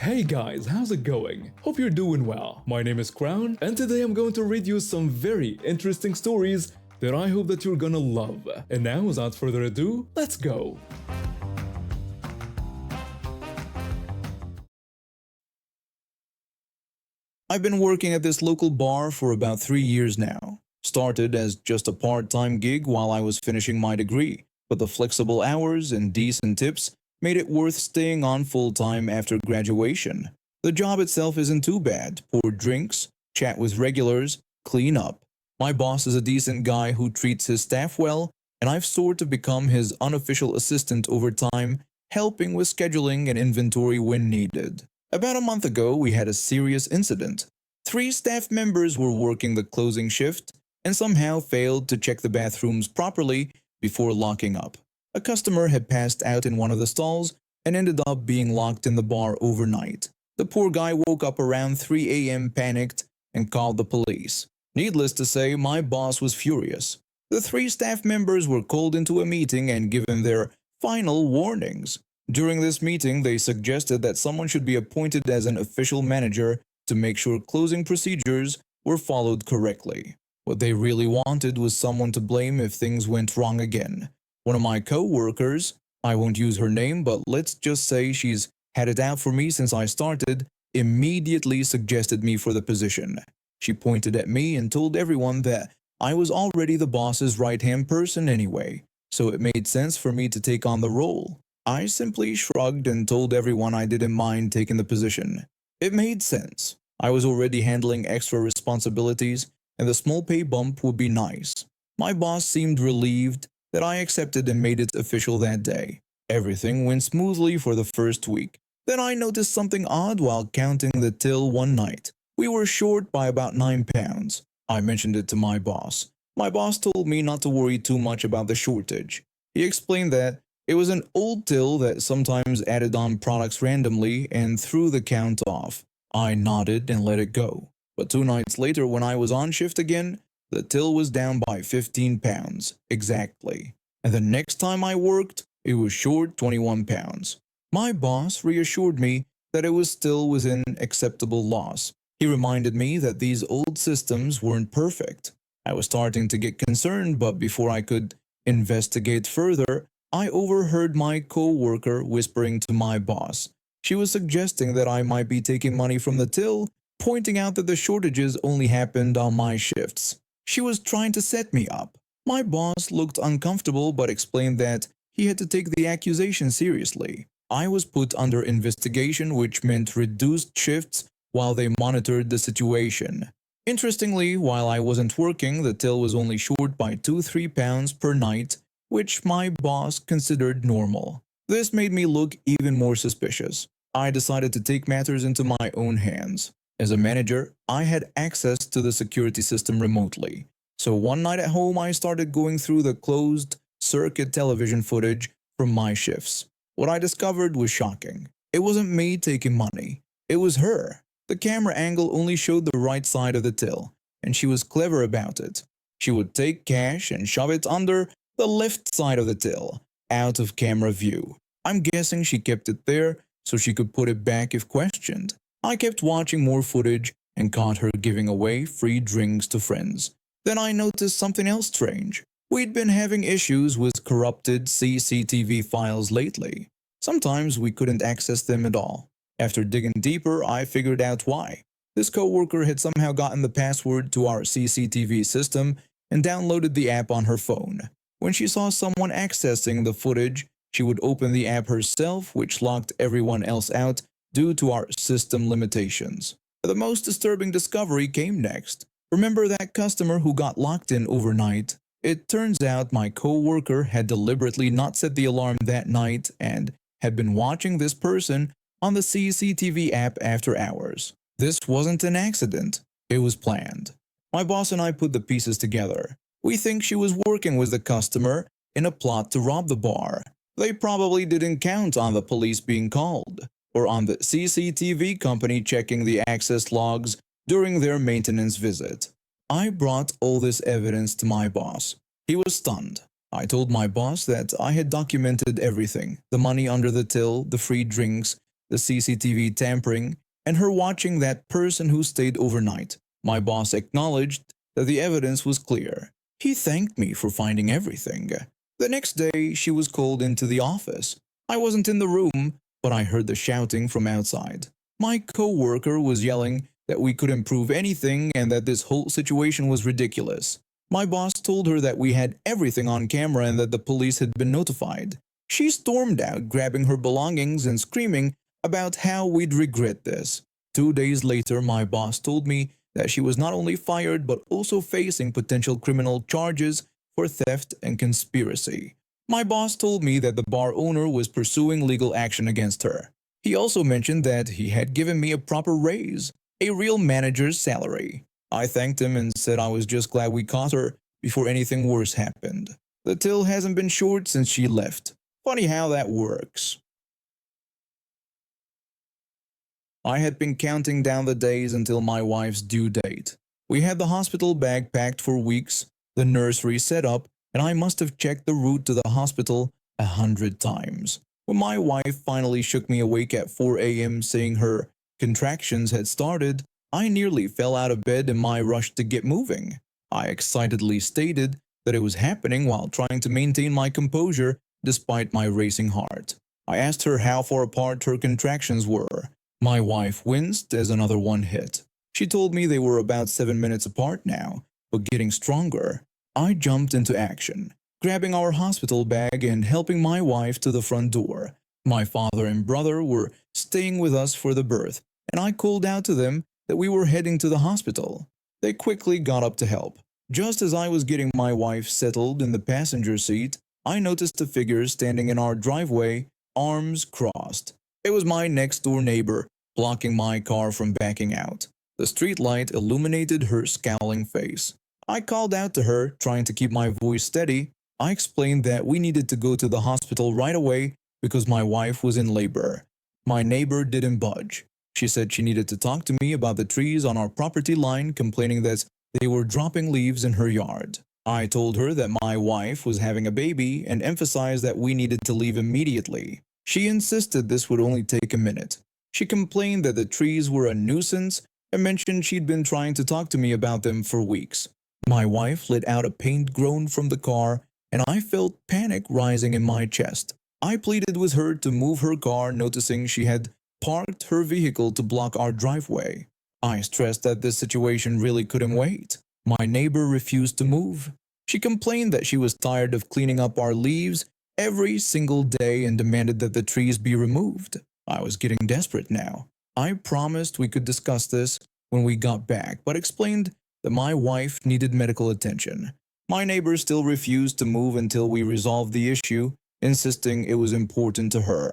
Hey guys, how's it going? Hope you're doing well. My name is Crown, and today I'm going to read you some very interesting stories that I hope that you're gonna love. And now, without further ado, let's go! I've been working at this local bar for about 3 years now. Started as just a part-time gig while I was finishing my degree, but the flexible hours and decent tips made it worth staying on full-time after graduation. The job itself isn't too bad. Pour drinks, chat with regulars, clean up. My boss is a decent guy who treats his staff well, and I've sort of become his unofficial assistant over time, helping with scheduling and inventory when needed. About a month ago, we had a serious incident. 3 staff members were working the closing shift and somehow failed to check the bathrooms properly before locking up. A customer had passed out in one of the stalls and ended up being locked in the bar overnight. The poor guy woke up around 3 a.m. panicked and called the police. Needless to say, my boss was furious. The 3 staff members were called into a meeting and given their final warnings. During this meeting, they suggested that someone should be appointed as an official manager to make sure closing procedures were followed correctly. What they really wanted was someone to blame if things went wrong again. One of my co-workers, I won't use her name, but let's just say she's had it out for me since I started, immediately suggested me for the position. She pointed at me and told everyone that I was already the boss's right-hand person anyway, so it made sense for me to take on the role. I simply shrugged and told everyone I didn't mind taking the position. It made sense. I was already handling extra responsibilities, and the small pay bump would be nice. My boss seemed relieved that I accepted and made it official that day. Everything went smoothly for the first week. Then I noticed something odd while counting the till one night. We were short by about 9 pounds. I mentioned it to my boss. My boss told me not to worry too much about the shortage. He explained that it was an old till that sometimes added on products randomly and threw the count off. I nodded and let it go. But 2 nights later, when I was on shift again, the till was down by 15 pounds, exactly. And the next time I worked, it was short 21 pounds. My boss reassured me that it was still within acceptable loss. He reminded me that these old systems weren't perfect. I was starting to get concerned, but before I could investigate further, I overheard my co-worker whispering to my boss. She was suggesting that I might be taking money from the till, pointing out that the shortages only happened on my shifts. She was trying to set me up. My boss looked uncomfortable but explained that he had to take the accusation seriously. I was put under investigation, which meant reduced shifts while they monitored the situation. Interestingly, while I wasn't working, the till was only short by 2-3 pounds per night, which my boss considered normal. This made me look even more suspicious. I decided to take matters into my own hands. As a manager, I had access to the security system remotely. So one night at home, I started going through the closed-circuit television footage from my shifts. What I discovered was shocking. It wasn't me taking money. It was her. The camera angle only showed the right side of the till, and she was clever about it. She would take cash and shove it under the left side of the till, out of camera view. I'm guessing she kept it there so she could put it back if questioned. I kept watching more footage and caught her giving away free drinks to friends. Then I noticed something else strange. We'd been having issues with corrupted CCTV files lately. Sometimes we couldn't access them at all. After digging deeper, I figured out why. This coworker had somehow gotten the password to our CCTV system and downloaded the app on her phone. When she saw someone accessing the footage, she would open the app herself, which locked everyone else out due to our system limitations. The most disturbing discovery came next. Remember that customer who got locked in overnight? It turns out my co-worker had deliberately not set the alarm that night and had been watching this person on the CCTV app after hours. This wasn't an accident. It was planned. My boss and I put the pieces together. We think she was working with the customer in a plot to rob the bar. They probably didn't count on the police being called, or on the CCTV company checking the access logs during their maintenance visit. I brought all this evidence to my boss. He was stunned. I told my boss that I had documented everything: the money under the till, the free drinks, the CCTV tampering, and her watching that person who stayed overnight. My boss acknowledged that the evidence was clear. He thanked me for finding everything. The next day, she was called into the office. I wasn't in the room, but I heard the shouting from outside. My co-worker was yelling that we couldn't prove anything and that this whole situation was ridiculous. My boss told her that we had everything on camera and that the police had been notified. She stormed out, grabbing her belongings and screaming about how we'd regret this. 2 days later, my boss told me that she was not only fired but also facing potential criminal charges for theft and conspiracy. My boss told me that the bar owner was pursuing legal action against her. He also mentioned that he had given me a proper raise, a real manager's salary. I thanked him and said I was just glad we caught her before anything worse happened. The till hasn't been short since she left. Funny how that works. I had been counting down the days until my wife's due date. We had the hospital bag packed for weeks, the nursery set up, and I must have checked the route to the hospital 100 times. When my wife finally shook me awake at 4 a.m. saying her contractions had started, I nearly fell out of bed in my rush to get moving. I excitedly stated that it was happening while trying to maintain my composure despite my racing heart. I asked her how far apart her contractions were. My wife winced as another one hit. She told me they were about 7 minutes apart now, but getting stronger. I jumped into action, grabbing our hospital bag and helping my wife to the front door. My father and brother were staying with us for the birth, and I called out to them that we were heading to the hospital. They quickly got up to help. Just as I was getting my wife settled in the passenger seat, I noticed a figure standing in our driveway, arms crossed. It was my next-door neighbor, blocking my car from backing out. The streetlight illuminated her scowling face. I called out to her, trying to keep my voice steady. I explained that we needed to go to the hospital right away because my wife was in labor. My neighbor didn't budge. She said she needed to talk to me about the trees on our property line, complaining that they were dropping leaves in her yard. I told her that my wife was having a baby and emphasized that we needed to leave immediately. She insisted this would only take a minute. She complained that the trees were a nuisance and mentioned she'd been trying to talk to me about them for weeks. My wife let out a pained groan from the car, and I felt panic rising in my chest. I pleaded with her to move her car, noticing she had parked her vehicle to block our driveway. I stressed that this situation really couldn't wait. My neighbor refused to move. She complained that she was tired of cleaning up our leaves every single day and demanded that the trees be removed. I was getting desperate now. I promised we could discuss this when we got back, but explained that my wife needed medical attention. My neighbor still refused to move until we resolved the issue, insisting it was important to her.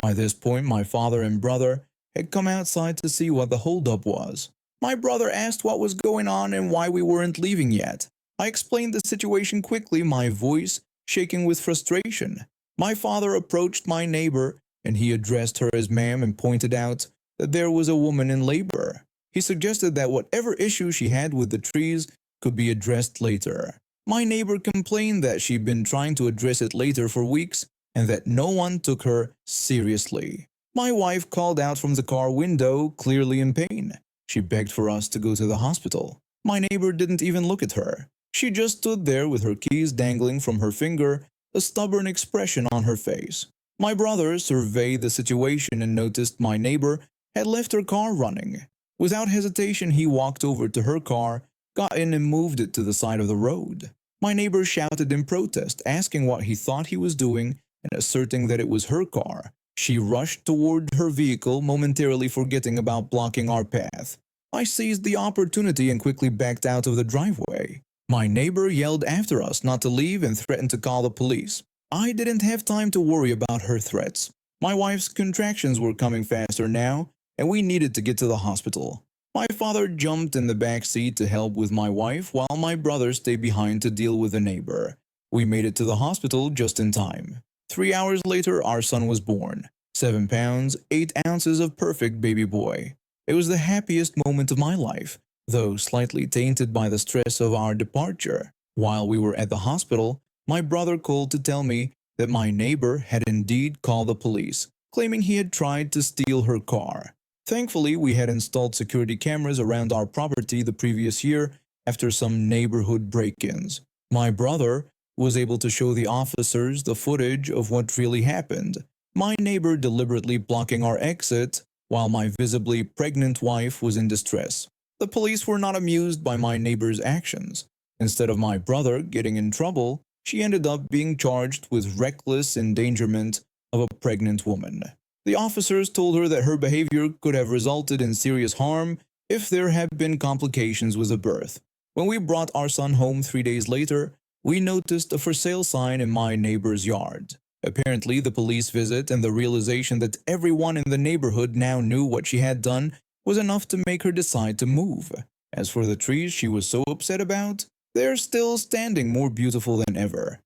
By this point, my father and brother had come outside to see what the holdup was. My brother asked what was going on and why we weren't leaving yet. I explained the situation quickly, my voice shaking with frustration. My father approached my neighbor and he addressed her as ma'am and pointed out that there was a woman in labor. He suggested that whatever issue she had with the trees could be addressed later. My neighbor complained that she'd been trying to address it later for weeks and that no one took her seriously. My wife called out from the car window, clearly in pain. She begged for us to go to the hospital. My neighbor didn't even look at her. She just stood there with her keys dangling from her finger, a stubborn expression on her face. My brother surveyed the situation and noticed my neighbor had left her car running. Without hesitation, he walked over to her car, got in and moved it to the side of the road. My neighbor shouted in protest, asking what he thought he was doing and asserting that it was her car. She rushed toward her vehicle, momentarily forgetting about blocking our path. I seized the opportunity and quickly backed out of the driveway. My neighbor yelled after us not to leave and threatened to call the police. I didn't have time to worry about her threats. My wife's contractions were coming faster now, and we needed to get to the hospital. My father jumped in the back seat to help with my wife, while my brother stayed behind to deal with the neighbor. We made it to the hospital just in time. 3 hours later, our son was born. 7 pounds, 8 ounces of perfect baby boy. It was the happiest moment of my life, though slightly tainted by the stress of our departure. While we were at the hospital, my brother called to tell me that my neighbor had indeed called the police. claiming he had tried to steal her car. Thankfully, we had installed security cameras around our property the previous year after some neighborhood break-ins. My brother was able to show the officers the footage of what really happened. My neighbor deliberately blocking our exit while my visibly pregnant wife was in distress. The police were not amused by my neighbor's actions. Instead of my brother getting in trouble, she ended up being charged with reckless endangerment of a pregnant woman. The officers told her that her behavior could have resulted in serious harm if there had been complications with the birth. When we brought our son home 3 days later, we noticed a for sale sign in my neighbor's yard. Apparently, the police visit and the realization that everyone in the neighborhood now knew what she had done was enough to make her decide to move. As for the trees she was so upset about, they're still standing more beautiful than ever.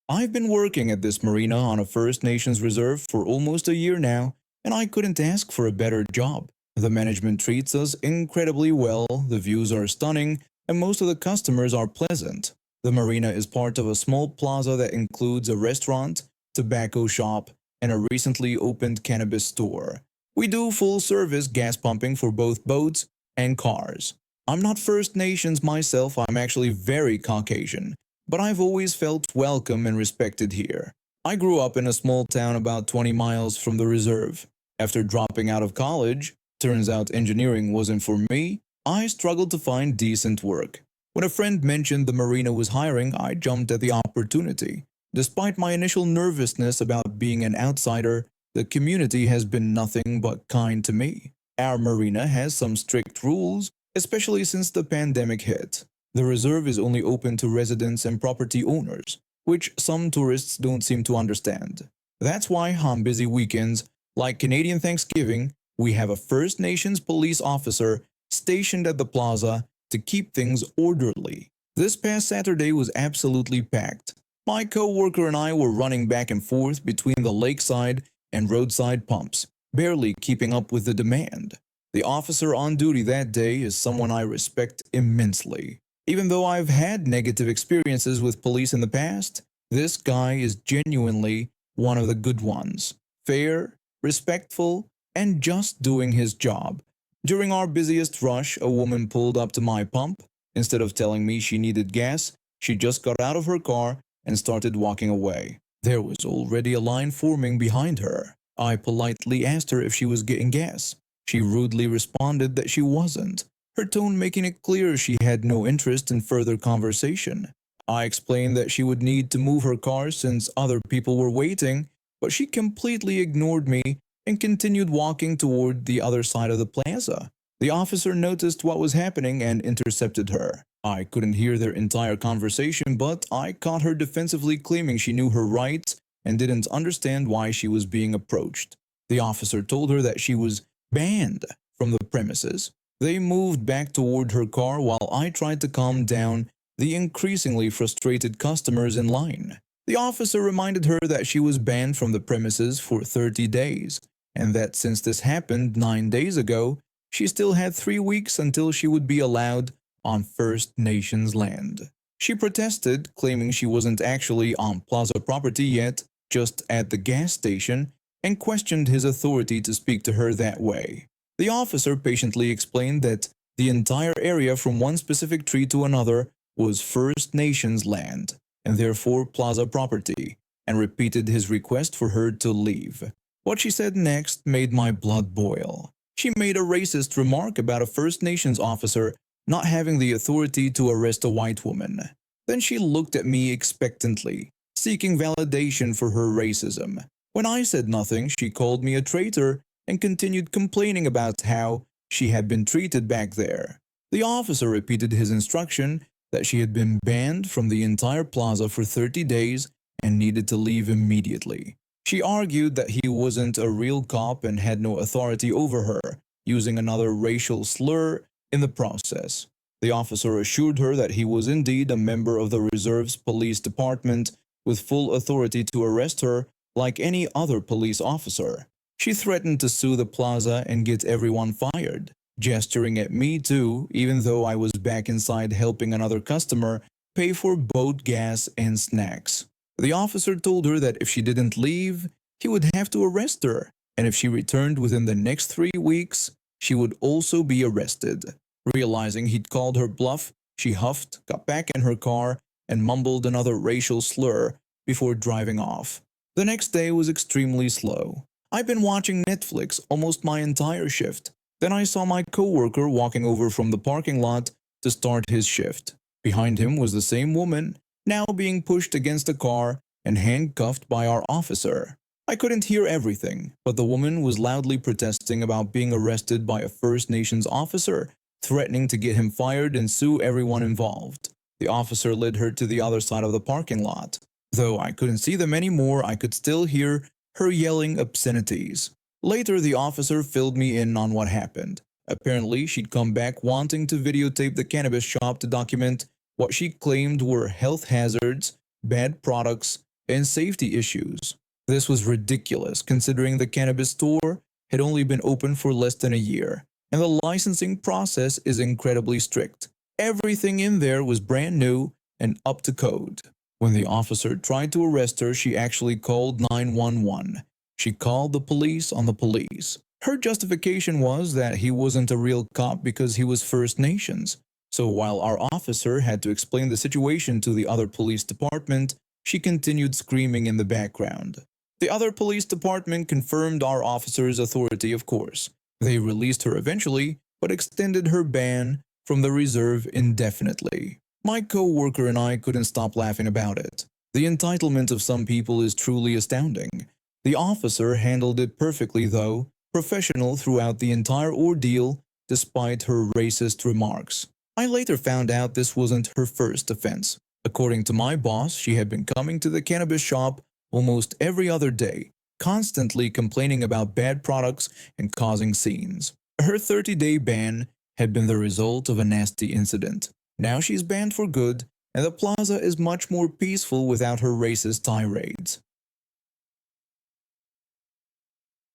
I've been working at this marina on a First Nations reserve for almost a year now, and I couldn't ask for a better job. The management treats us incredibly well, the views are stunning, and most of the customers are pleasant. The marina is part of a small plaza that includes a restaurant, tobacco shop, and a recently opened cannabis store. We do full-service gas pumping for both boats and cars. I'm not First Nations myself, I'm actually very Caucasian, but I've always felt welcome and respected here. I grew up in a small town about 20 miles from the reserve. After dropping out of college, turns out engineering wasn't for me, I struggled to find decent work. When a friend mentioned the marina was hiring, I jumped at the opportunity. Despite my initial nervousness about being an outsider, the community has been nothing but kind to me. Our marina has some strict rules, especially since the pandemic hit. The reserve is only open to residents and property owners, which some tourists don't seem to understand. That's why on busy weekends, like Canadian Thanksgiving, we have a First Nations police officer stationed at the plaza to keep things orderly. This past Saturday was absolutely packed. My co-worker and I were running back and forth between the lakeside and roadside pumps, barely keeping up with the demand. The officer on duty that day is someone I respect immensely. Even though I've had negative experiences with police in the past, this guy is genuinely one of the good ones. Fair, respectful, and just doing his job. During our busiest rush, a woman pulled up to my pump. Instead of telling me she needed gas, she just got out of her car and started walking away. There was already a line forming behind her. I politely asked her if she was getting gas. She rudely responded that she wasn't, her tone making it clear she had no interest in further conversation. I explained that she would need to move her car since other people were waiting, but she completely ignored me and continued walking toward the other side of the plaza. The officer noticed what was happening and intercepted her. I couldn't hear their entire conversation, but I caught her defensively claiming she knew her rights and didn't understand why she was being approached. The officer told her that she was banned from the premises. They moved back toward her car while I tried to calm down the increasingly frustrated customers in line. The officer reminded her that she was banned from the premises for 30 days, and that since this happened 9 days ago, she still had 3 weeks until she would be allowed on First Nations land. She protested, claiming she wasn't actually on plaza property yet, just at the gas station, and questioned his authority to speak to her that way. The officer patiently explained that the entire area from one specific tree to another was First Nations land, and therefore plaza property, and repeated his request for her to leave. What she said next made my blood boil. She made a racist remark about a First Nations officer not having the authority to arrest a white woman. Then she looked at me expectantly, seeking validation for her racism. When I said nothing, she called me a traitor and continued complaining about how she had been treated back there. The officer repeated his instruction that she had been banned from the entire plaza for 30 days and needed to leave immediately. She argued that he wasn't a real cop and had no authority over her, using another racial slur in the process. The officer assured her that he was indeed a member of the reserve's police department with full authority to arrest her like any other police officer. She threatened to sue the plaza and get everyone fired, gesturing at me too, even though I was back inside helping another customer pay for boat gas and snacks. The officer told her that if she didn't leave, he would have to arrest her, and if she returned within the next 3 weeks, she would also be arrested. Realizing he'd called her bluff, she huffed, got back in her car, and mumbled another racial slur before driving off. The next day was extremely slow. I'd been watching Netflix almost my entire shift. Then I saw my coworker walking over from the parking lot to start his shift. Behind him was the same woman, now being pushed against a car and handcuffed by our officer. I couldn't hear everything, but the woman was loudly protesting about being arrested by a First Nations officer, threatening to get him fired and sue everyone involved. The officer led her to the other side of the parking lot. Though I couldn't see them anymore, I could still hear her yelling obscenities. Later, the officer filled me in on what happened. Apparently, she'd come back wanting to videotape the cannabis shop to document what she claimed were health hazards, bad products, and safety issues. This was ridiculous considering the cannabis store had only been open for less than a year, and the licensing process is incredibly strict. Everything in there was brand new and up to code. When the officer tried to arrest her, she actually called 911. She called the police on the police. Her justification was that he wasn't a real cop because he was First Nations. So while our officer had to explain the situation to the other police department, she continued screaming in the background. The other police department confirmed our officer's authority, of course. They released her eventually, but extended her ban from the reserve indefinitely. My co-worker and I couldn't stop laughing about it. The entitlement of some people is truly astounding. The officer handled it perfectly though, professional throughout the entire ordeal despite her racist remarks. I later found out this wasn't her first offense. According to my boss, she had been coming to the cannabis shop almost every other day, constantly complaining about bad products and causing scenes. Her 30-day ban had been the result of a nasty incident. Now she's banned for good, and the plaza is much more peaceful without her racist tirades.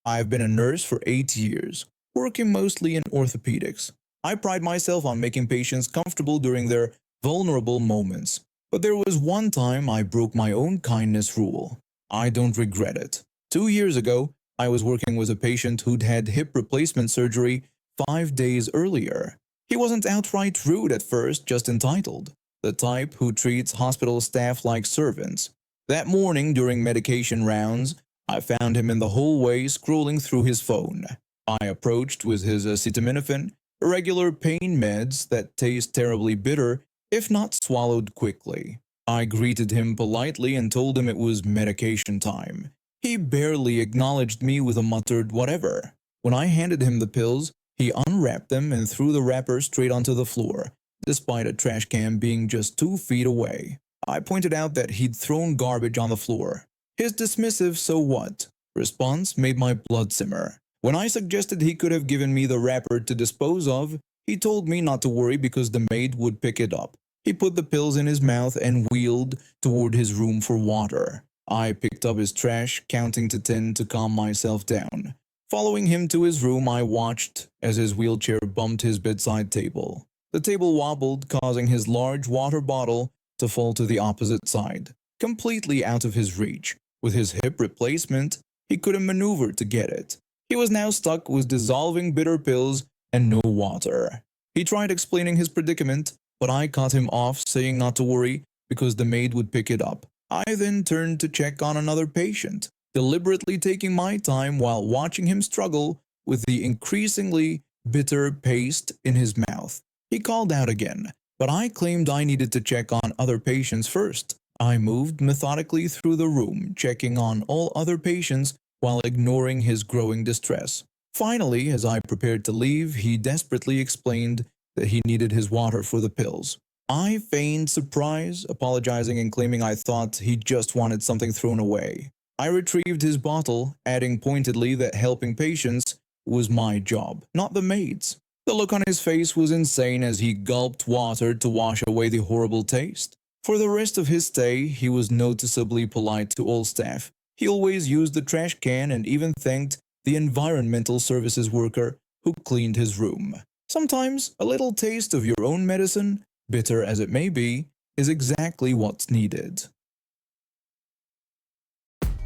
I've been a nurse for 8 years, working mostly in orthopedics. I pride myself on making patients comfortable during their vulnerable moments. But there was one time I broke my own kindness rule. I don't regret it. 2 years ago, I was working with a patient who'd had hip replacement surgery 5 days earlier. He wasn't outright rude at first, just entitled, the type who treats hospital staff like servants. That morning during medication rounds, I found him in the hallway scrolling through his phone. I approached with his acetaminophen, regular pain meds that taste terribly bitter if not swallowed quickly. I greeted him politely and told him it was medication time. He barely acknowledged me with a muttered whatever. When I handed him the pills, he unwrapped them and threw the wrapper straight onto the floor, despite a trash can being just 2 feet away. I pointed out that he'd thrown garbage on the floor. His dismissive "so what" response made my blood simmer. When I suggested he could have given me the wrapper to dispose of, he told me not to worry because the maid would pick it up. He put the pills in his mouth and wheeled toward his room for water. I picked up his trash, counting to 10 to calm myself down. Following him to his room, I watched as his wheelchair bumped his bedside table. The table wobbled, causing his large water bottle to fall to the opposite side, completely out of his reach. With his hip replacement, he couldn't maneuver to get it. He was now stuck with dissolving bitter pills and no water. He tried explaining his predicament, but I cut him off, saying not to worry because the maid would pick it up. I then turned to check on another patient, deliberately taking my time while watching him struggle with the increasingly bitter paste in his mouth. He called out again, but I claimed I needed to check on other patients first. I moved methodically through the room, checking on all other patients while ignoring his growing distress. Finally, as I prepared to leave, he desperately explained that he needed his water for the pills. I feigned surprise, apologizing and claiming I thought he just wanted something thrown away. I retrieved his bottle, adding pointedly that helping patients was my job, not the maid's. The look on his face was insane as he gulped water to wash away the horrible taste. For the rest of his stay, he was noticeably polite to all staff. He always used the trash can and even thanked the environmental services worker who cleaned his room. Sometimes a little taste of your own medicine, bitter as it may be, is exactly what's needed.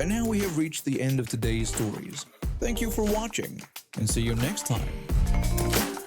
And now we have reached the end of today's stories. Thank you for watching, and see you next time.